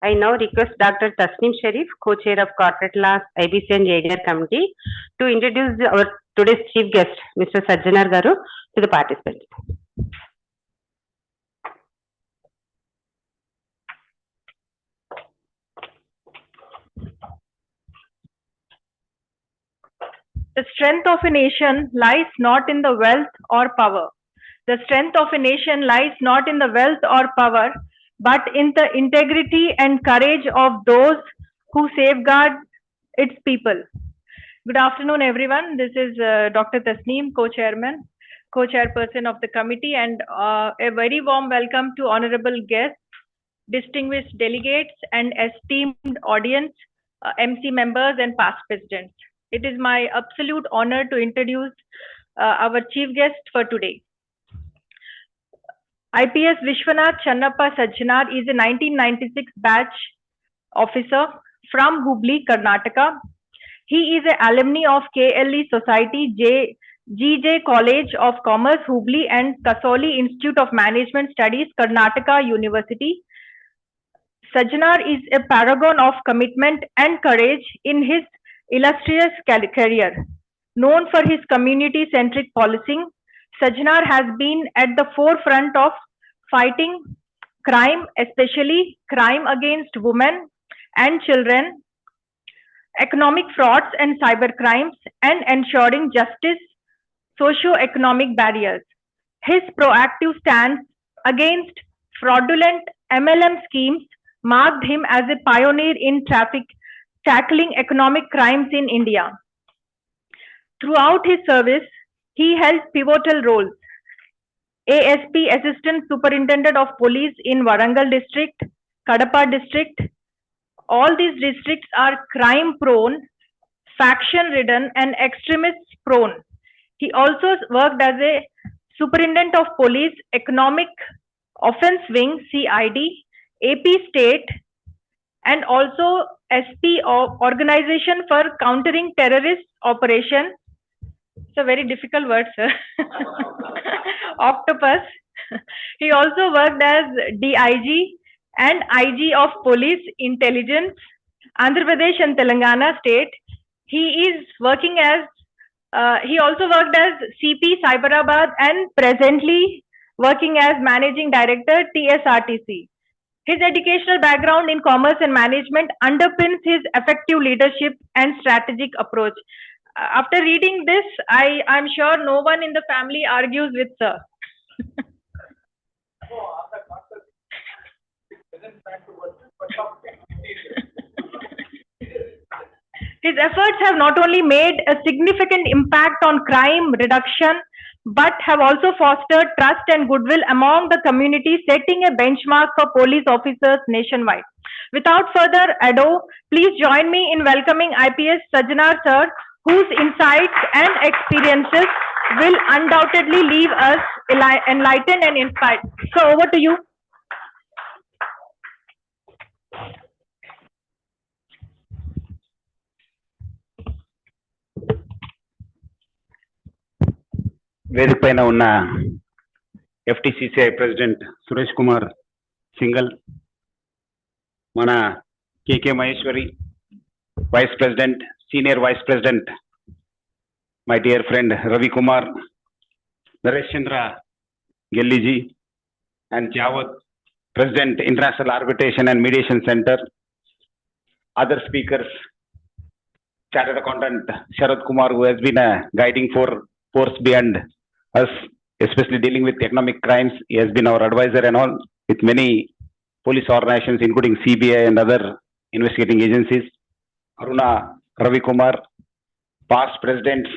I now request Dr. Tasneem Sharif, co-chair of Corporate Law, IBC and JDR Committee, to introduce our today's chief guest, Mr. Sajjanar Garu, to the participants. The strength of a nation lies not in the wealth or power. The strength of a nation lies not in the wealth or power, but in the integrity and courage of those who safeguard its people. Good afternoon, everyone. This is Dr. Tasneem, co-chairperson of the committee, and a very warm welcome to honorable guests, distinguished delegates, and esteemed audience, MC members, and past presidents. It is my absolute honor to introduce our chief guest for today. IPS Vishwanath Channappa Sajjanar is a 1996 batch officer from Hubli, Karnataka. He is an alumni of KLE Society, GJ College of Commerce, Hubli, and Kasoli Institute of Management Studies, Karnataka University. Sajjanar is a paragon of commitment and courage in his illustrious career. Known for his community-centric policing, Sajjanar has been at the forefront of fighting crime, especially crime against women and children, economic frauds and cyber crimes, and ensuring justice, socio-economic barriers. His proactive stance against fraudulent MLM schemes marked him as a pioneer in tackling economic crimes in India. Throughout his service, he held pivotal roles. ASP, Assistant Superintendent of Police in Warangal District, Kadapa District. All these districts are crime-prone, faction-ridden, and extremist-prone. He also worked as a Superintendent of Police, Economic Offence Wing, CID, AP State, and also SP Organization for Countering Terrorist Operation. It's a very difficult word, sir. Octopus. He also worked as DIG and IG of Police Intelligence, Andhra Pradesh and Telangana State. He is working as, he also worked as CP Hyderabad and presently working as Managing Director, TSRTC. His educational background in commerce and management underpins his effective leadership and strategic approach. After reading this, I'm sure no one in the family argues with sir. His efforts have not only made a significant impact on crime reduction, but have also fostered trust and goodwill among the community, setting a benchmark for police officers nationwide. Without further ado, please join me in welcoming IPS Sajjanar sir, whose insights and experiences will undoubtedly leave us enlightened and inspired. So over to you. వేదిక పైన ఉన్న FTCCI president Suresh Kumar Singhal, మన KK Maheshwari vice president, senior vice president, my dear friend Ravi Kumar, Naresh Chandra గెల్లీజీ, and Jawad, President, International Arbitration and Mediation Center, other speakers, Chartered Accountant Sharad Kumar, who has been a guiding force beyond us, especially dealing with economic crimes. He has been our advisor and all with many police organizations, including CBI and other investigating agencies. Aruna Ravi Kumar, past presidents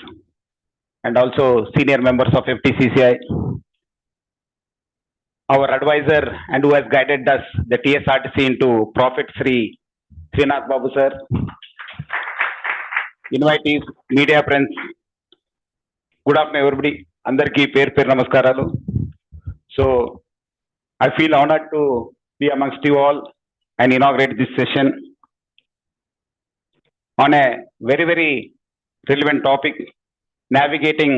and also senior members of FTCCI. Our advisor and who has guided us, the TSRTC, into profit-free, Srinath Babu sir. Invitees, media friends, good afternoon everybody. Andarki per namaskaralu. So I feel honored to be amongst you all and inaugurate this session on a very, very relevant topic, navigating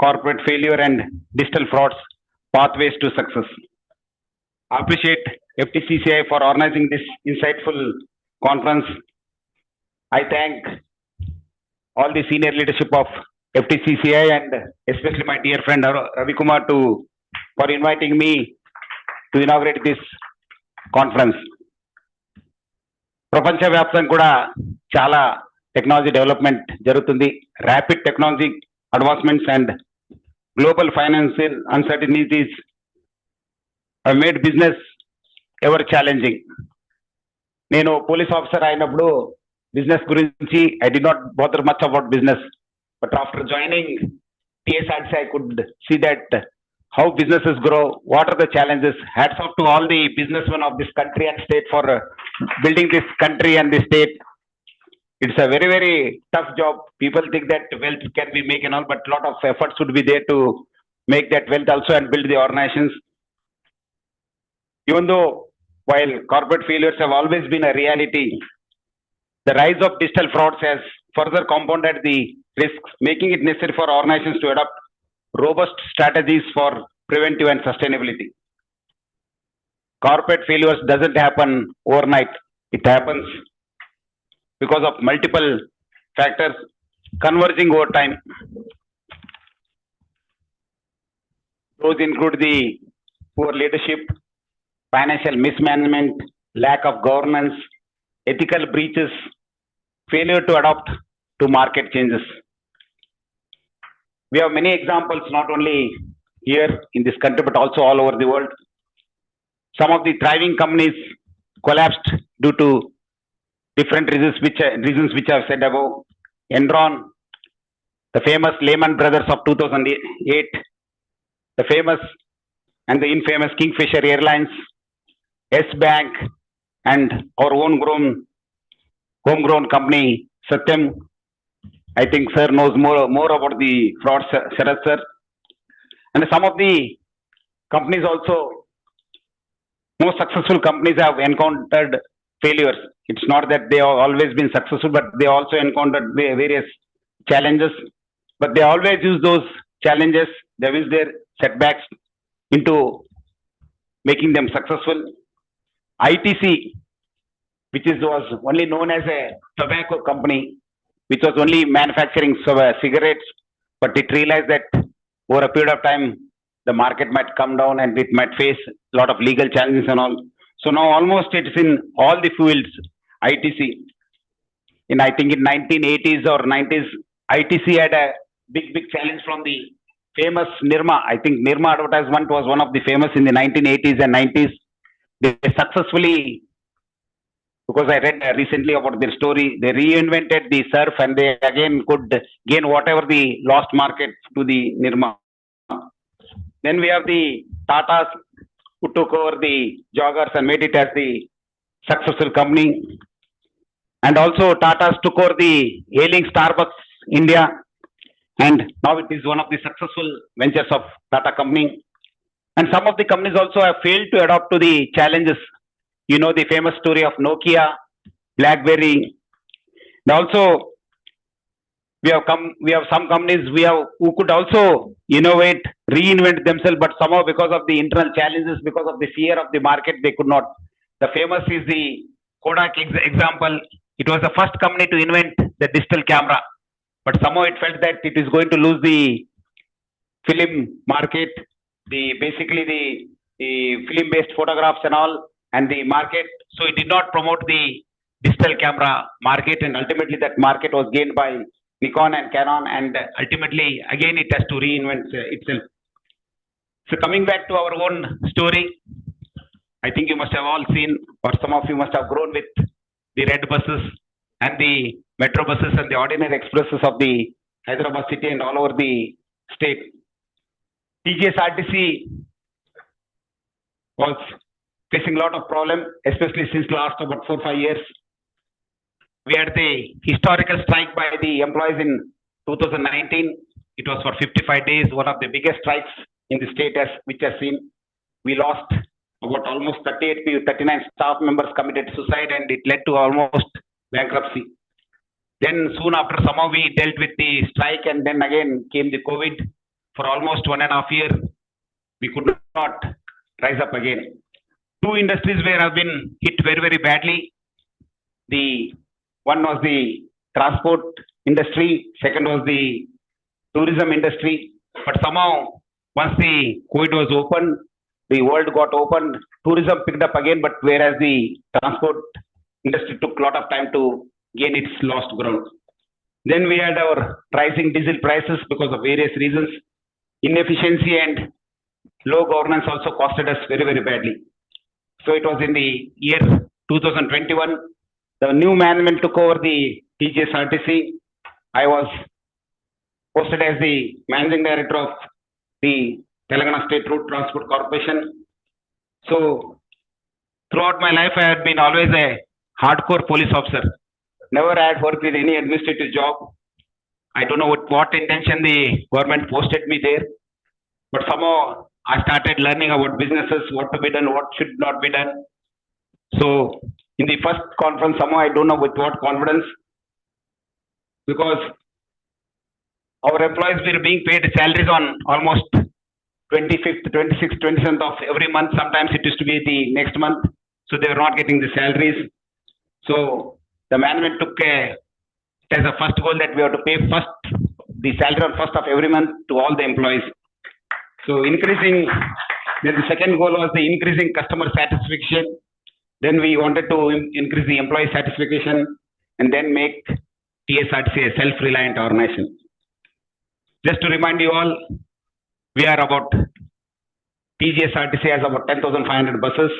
corporate failure and digital frauds, pathways to success. appreciate FTCCI for organizing this insightful conference. I thank all the senior leadership of FTCCI and especially my dear friend Ravi Kumar for inviting me to inaugurate this conference. ప్రపంచ వ్యాప్తంగా కూడా చాలా technology development జరుగుతుంది. Rapid technology advancements and global financial uncertainties have made business ever challenging. నేను police officer అయినప్పుడు business గురించి I did not bother much about business, but after joining TSRC I could see that how businesses grow, what are the challenges. Hats off to all the businessmen of this country and state for building this country and the state. It's a very, very tough job. People think that wealth can be made and all, but a lot of efforts should be there to make that wealth also and build the organizations. Even though while corporate failures have always been a reality, the rise of digital frauds has further compounded the risks, making it necessary for organizations to adopt robust strategies for preventive and sustainability. Corporate failures doesn't happen overnight. It happens because of multiple factors converging over time. Those include the poor leadership, financial mismanagement, lack of governance, ethical breaches, failure to adapt to market changes. We have many examples not only here in this country but also all over the world. Some of the thriving companies collapsed due to different reasons which I have said above. Enron, the famous Lehman Brothers of 2008, the famous and the infamous Kingfisher Airlines, S Bank, and our homegrown company Satyam. I think sir knows more about the fraud, Sharat sir. And some of the companies also, most successful companies have encountered failures. It's not that they have always been successful, but they also encountered various challenges. But they always use those challenges, they use their setbacks into making them successful. ITC, which was only known as a tobacco company, which was only manufacturing cigarettes, but it realized that over a period of time, the market might come down and it might face a lot of legal challenges and all. So now almost it's in all the fields, ITC. I think in 1980s or 90s, ITC had a big challenge from the famous Nirma. I think Nirma advertisement was one of the famous in the 1980s and 90s. They successfully, because I read recently about their story, they reinvented the surf and they again could gain whatever the lost market to the Nirma. Then we have the Tatas who took over the joggers and made it as the successful company. And also Tatas took over the ailing Starbucks India, and now it is one of the successful ventures of Tata company. And some of the companies also have failed to adapt to the challenges. You know the famous story of Nokia, BlackBerry. And also, we have some companies who could also innovate, reinvent themselves, but somehow because of the internal challenges, because of the fear of the market, they could not. The famous is the Kodak example. It was the first company to invent the digital camera, but somehow it felt that it is going to lose the film market, basically the film-based photographs and all, and the market. So it did not promote the digital camera market, and ultimately that market was gained by Nikon and Canon, and ultimately again it has to reinvent itself. So coming back to our own story, I think you must have all seen, or some of you must have grown with the red buses and the metro buses and the ordinary expresses of the Hyderabad city and all over the state. TGSRTC was facing a lot of problem, especially since last about 4-5 years. We had the historical strike by the employees in 2019. It was for 55 days, one of the biggest strikes in the state which has seen. We lost about almost 39 staff members committed suicide, and it led to almost bankruptcy. Then soon after, somehow we dealt with the strike, and then again came the COVID. For almost 1.5 years, we could not rise up again. two industries where have been hit very, very badly. The one was the transport industry, second was the tourism industry. But somehow, once the COVID was open, the world got opened, tourism picked up again, but whereas the transport industry took a lot of time to gain its lost ground. Then we had our rising diesel prices because of various reasons. Inefficiency and low governance also costed us very, very badly. So it was in the year 2021, the new management took over the TGSRTC. I was posted as the managing director of the Telangana State Road Transport Corporation. So throughout my life, I had been always a hardcore police officer. Never had worked in any administrative job. I don't know what intention the government posted me there, but somehow I started learning about businesses, what to be done, what should not be done. So in the first conference, somehow I don't know with what confidence, because our employees were being paid salaries on almost 25th, 26th, 27th of every month. Sometimes it used to be the next month, so they were not getting the salaries. So the management took it as a first goal that we have to pay first the salary on first of every month to all the employees. So increasing, then the second goal was the increasing customer satisfaction. Then we wanted to increase the employee satisfaction and then make TSRTC a self-reliant organization. Just to remind you all, we are about, TGSRTC has about 10,500 buses.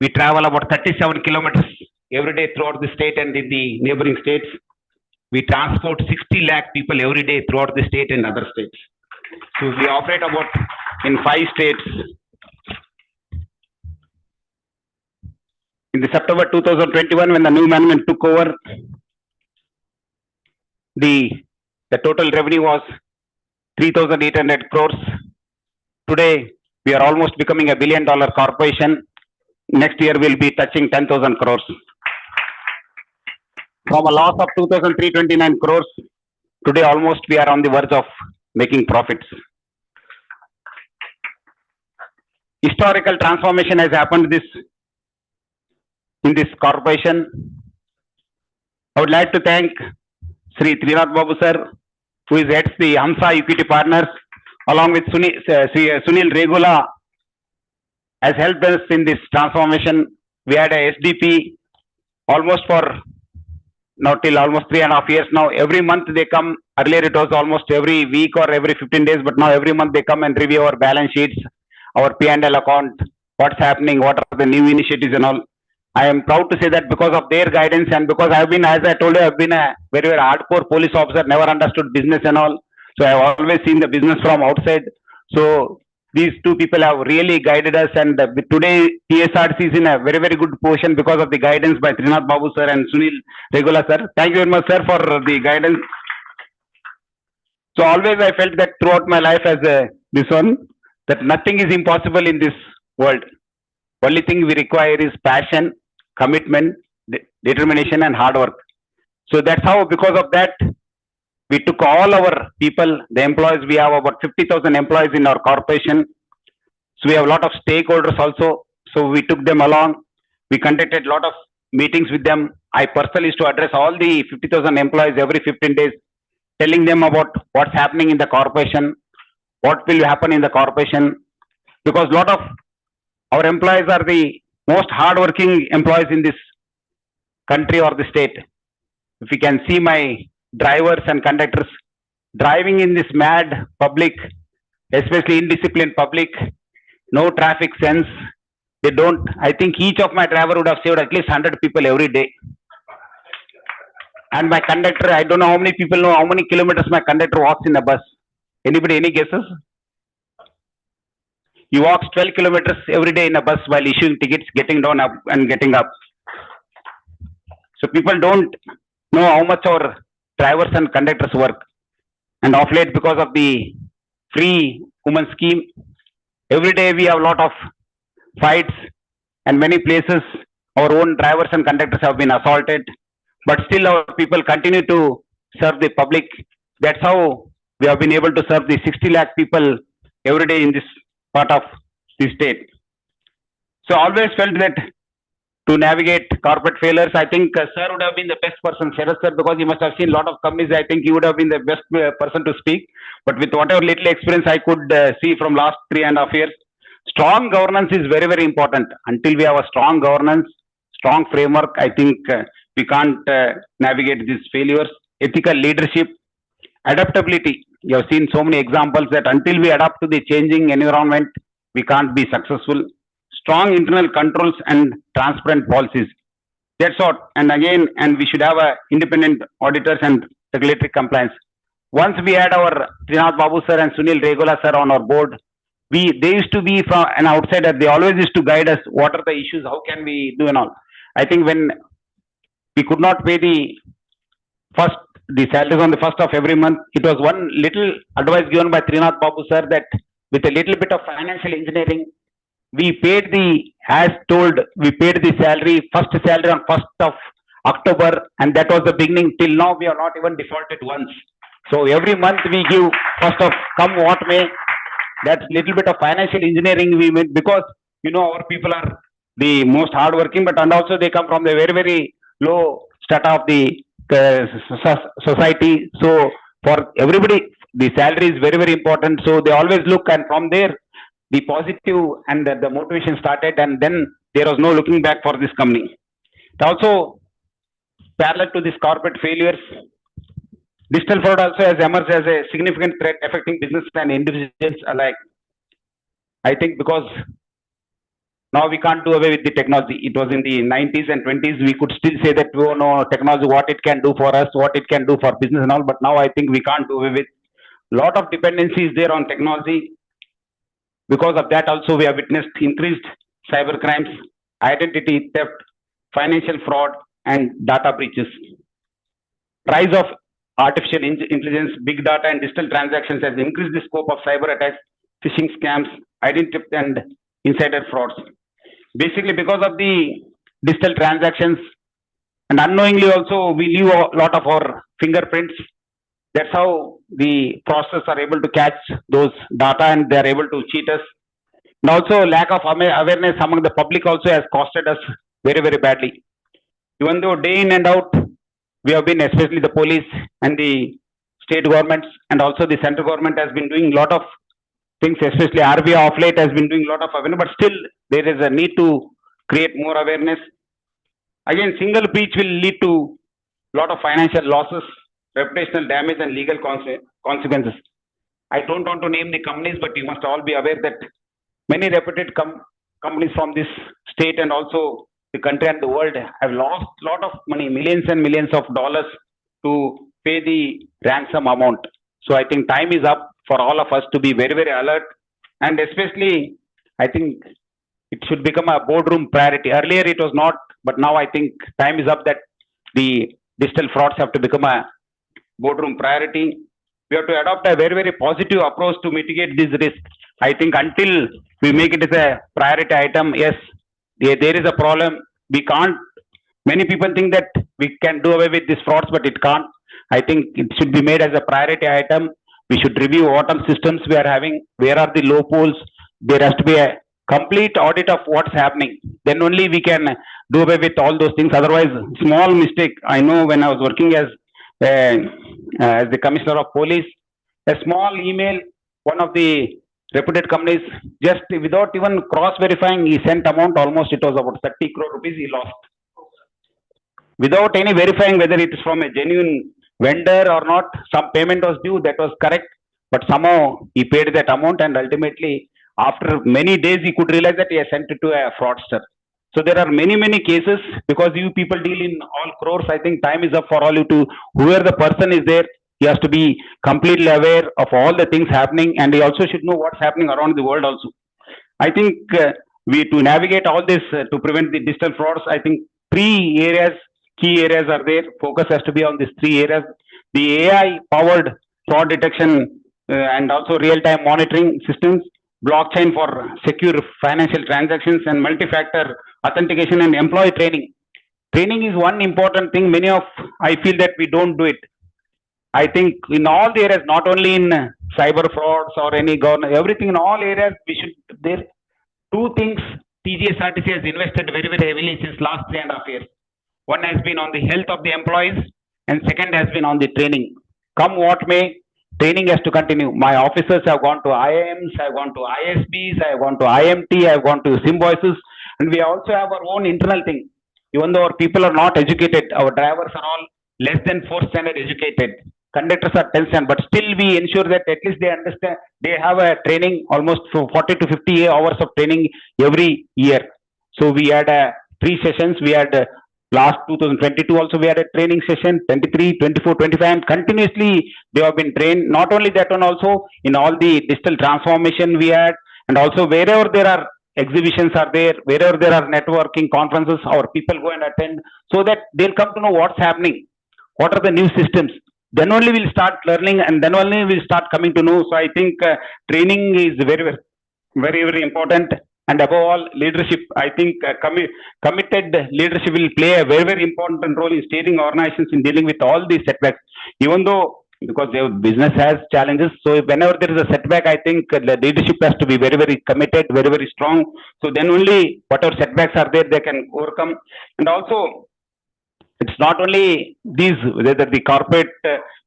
We travel about 37 kilometers every day throughout the state and in the neighboring states. We transport 60 lakh people every day throughout the state and other states. So we operate about in 5 states. In the September 2021, when the new management took over, the total revenue was 3,800 crores. Today, we are almost becoming a $1 billion corporation. Next year, we'll be touching 10,000 crores. From a loss of 2,329 crores, today almost we are on the verge of making profits. Historical transformation has happened in this corporation. I would like to thank Sri Trinath Babu sir, who is heads the Hamsa Equity Partners, along with Sunil Regula, has helped us in this transformation. We had a SDP almost for now till almost 3.5 years now. Every month they come. Earlier it was almost every week or every 15 days, but now every month they come and review our balance sheets, our P&L account, what's happening, what are the new initiatives and all. I am proud to say that because of their guidance and because I've been, as I told you, I've been a very, very hardcore police officer, never understood business and all. So I've always seen the business from outside. So these two people have really guided us, and today TSRTC is in a very, very good position because of the guidance by Trinath Babu sir and Sunil Regula sir. Thank you very much sir for the guidance. So always I felt that throughout my life as this one, that nothing is impossible in this world. Only thing we require is passion, commitment, determination and hard work. So that's how, because of that, we took all our people, the employees. We have about 50,000 employees in our corporation. So we have a lot of stakeholders also. So we took them along. We conducted a lot of meetings with them. I personally used to address all the 50,000 employees every 15 days, telling them about what's happening in the corporation, what will happen in the corporation. Because a lot of our employees are the most hardworking employees in this country or the state. If you can see my drivers and conductors driving in this mad public, especially indisciplined public, no traffic sense. They don't, I think each of my driver would have saved at least 100 people every day. And my conductor, I don't know how many people know how many kilometers my conductor walks in a bus. Anybody, any guesses? He walks 12 kilometers every day in a bus while issuing tickets, getting down up and getting up. So people don't know how much our drivers and conductors work. And of late, because of the free women scheme, every day we have a lot of fights, and many places our own drivers and conductors have been assaulted. But still our people continue to serve the public. That's how we have been able to serve the 60 lakh people every day in this part of the state. So always felt that to navigate corporate failures, I think sir would have been the best person, Sharat sir, because he must have seen a lot of companies. I think he would have been the best person to speak. But with whatever little experience I could see from last 3.5 years, strong governance is very, very important. Until we have a strong governance, strong framework, I think we can't navigate these failures. Ethical leadership, adaptability. You have seen so many examples that until we adapt to the changing environment, we can't be successful. Strong internal controls and transparent policies. That's what. And again, and we should have a independent auditors and regulatory compliance. Once we had our Trinath Babu sir and Sunil Regula sir on our board, they used to be from an outsider. They always used to guide us. What are the issues? How can we do and all? I think when we could not pay the salaries on the first of every month, it was one little advice given by Trinath Babu sir that with a little bit of financial engineering, we paid as told, we paid the first salary on 1st of October, and that was the beginning. Till now, we are not even defaulted once. So every month we give first of come what may. That's little bit of financial engineering we made, because our people are the most hardworking, but and also they come from the very, very low strata of the society. So for everybody, the salary is very, very important. So they always look, and from there the positive and the motivation started, and then there was no looking back for this company. Also, parallel to this corporate failures, digital fraud also has emerged as a significant threat affecting business and individuals alike. I think because now we can't do away with the technology. It was in the 90s and 20s, we could still say that, oh no, technology, what it can do for us, what it can do for business and all, but now I think we can't do away with. Lot of dependencies there on technology. Because of that also we have witnessed increased cyber crimes, identity theft, financial fraud and data breaches. Rise of artificial intelligence, big data and digital transactions has increased the scope of cyber attacks, phishing scams, identity theft and insider frauds. Basically because of the digital transactions, and unknowingly also we leave a lot of our fingerprints. That's how the fraudsters are able to catch those data and they are able to cheat us. And also lack of awareness among the public also has costed us very, very badly. Even though day in and out, we have been, especially the police and the state governments and also the central government has been doing a lot of things, especially RBI of late has been doing a lot of awareness, but still there is a need to create more awareness. Again, single breach will lead to a lot of financial losses, reputational damage and legal consequences. I don't want to name the companies, but you must all be aware that many reputed companies from this state and also the country and the world have lost a lot of money, millions and millions of dollars to pay the ransom amount. So I think time is up for all of us to be very, very alert, and especially I think it should become a boardroom priority. Earlier it was not, but now I think time is up that the digital frauds have to become a boardroom priority. We have to adopt a very, very positive approach to mitigate this risk. I think until we make it as a priority item, yes, there is a problem. We can't, many people think that we can do away with these frauds, but it can't. I think it should be made as a priority item. We should review what all systems we are having, where are the loopholes. There has to be a complete audit of what's happening. Then only we can do away with all those things. Otherwise, small mistake. I know when I was working as the commissioner of police, a small email, one of the reputed companies, just without even cross verifying, he sent amount, almost it was about 30 crore rupees he lost. Without any verifying whether it is from a genuine vendor or not, some payment was due, that was correct, but somehow he paid that amount and ultimately after many days he could realize that he has sent it to a fraudster. So there are many, many cases, because you people deal in all crores. I think time is up for all you to, whoever the person is there, he has to be completely aware of all the things happening, and he also should know what's happening around the world also. I think we to navigate all this to prevent the digital frauds, I think three areas, key areas are there. Focus has to be on these three areas. The AI powered fraud detection and also real-time monitoring systems, blockchain for secure financial transactions, and multi-factor authentication and employee training. Training is one important thing. Many of, I feel that we don't do it. I think in all the areas, not only in cyber frauds or any government, everything in all areas, we should, there two things TGSRTC has invested very, very heavily since last 3.5 years. One has been on the health of the employees and second has been on the training. Come what may, training has to continue. My officers have gone to IIMs, I have gone to ISBs, I have gone to IMT, I have gone to Symbiosis, and we also have our own internal thing. Even though our people are not educated, our drivers are all less than 4th standard educated. Conductors are 10th standard, but still we ensure that at least they understand, they have a training almost 40 to 50 hours of training every year. So we had 3 sessions, we had last 2022 also we had a training session, 23, 24, 25, and continuously they have been trained. Not only that one, also in all the digital transformation we had, and also wherever there are exhibitions are there, wherever there are networking conferences, our people go and attend, so that they'll come to know what's happening, what are the new systems. Then only we'll start learning, and then only we'll start coming to know. So I think training is very, very important. And above all, leadership. I think committed leadership will play a very, very important role in steering organizations in dealing with all these setbacks. Even though, because their business has challenges, so whenever there is a setback, I think the leadership has to be very, very committed, very, very strong. So then only whatever setbacks are there, they can overcome. And also, it's not only these, whether the corporate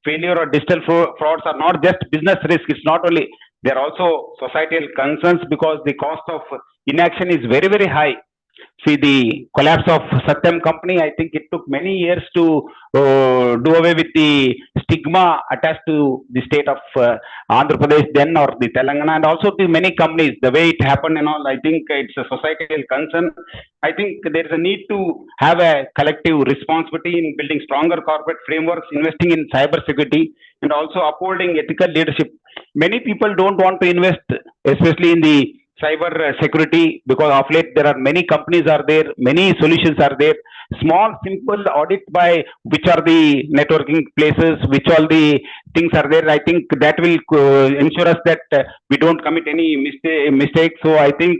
failure or digital frauds are not just business risk. It's not only, they are also societal concerns, because the cost of inaction is very, very high. See, the collapse of Satyam company, I think it took many years to do away with the stigma attached to the state of Andhra Pradesh then, or the Telangana, and also to many companies, the way it happened and all. I think it's a societal concern. I think there is a need to have a collective responsibility in building stronger corporate frameworks, investing in cyber security, and also upholding ethical leadership. Many people don't want to invest, especially in the cyber security, because of late there are many companies are there, many solutions are there. Small, simple audit by which are the networking places, which all the things are there. I think that will ensure us that we don't commit any mistakes. So I think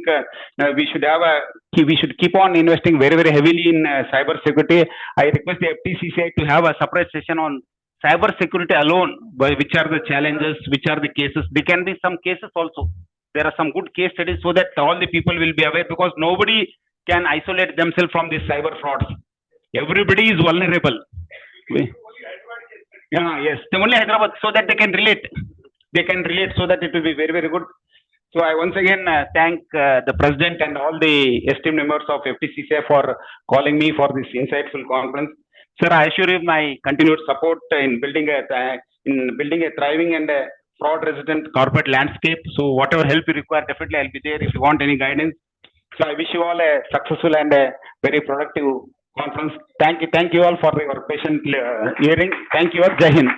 we should keep on investing very, very heavily in cyber security. I request the FTCCI to have a separate session on cyber security alone, which are the challenges, which are the cases. There can be some cases also. There are some good case studies, so that all the people will be aware, because nobody can isolate themselves from these cyber frauds. Everybody is vulnerable. Yeah, yes. Only Hyderabad, so that they can relate. They can relate, so that it will be very, very good. So I once again thank the president and all the esteemed members of FTCCI for calling me for this insightful conference. Sir, I assure you my continued support in building a thriving and fraud-resistant corporate landscape. So whatever help you require, definitely I'll be there if you want any guidance. So I wish you all a successful and a very productive conference. Thank you all for your patient hearing. Thank you all. Jai Hind.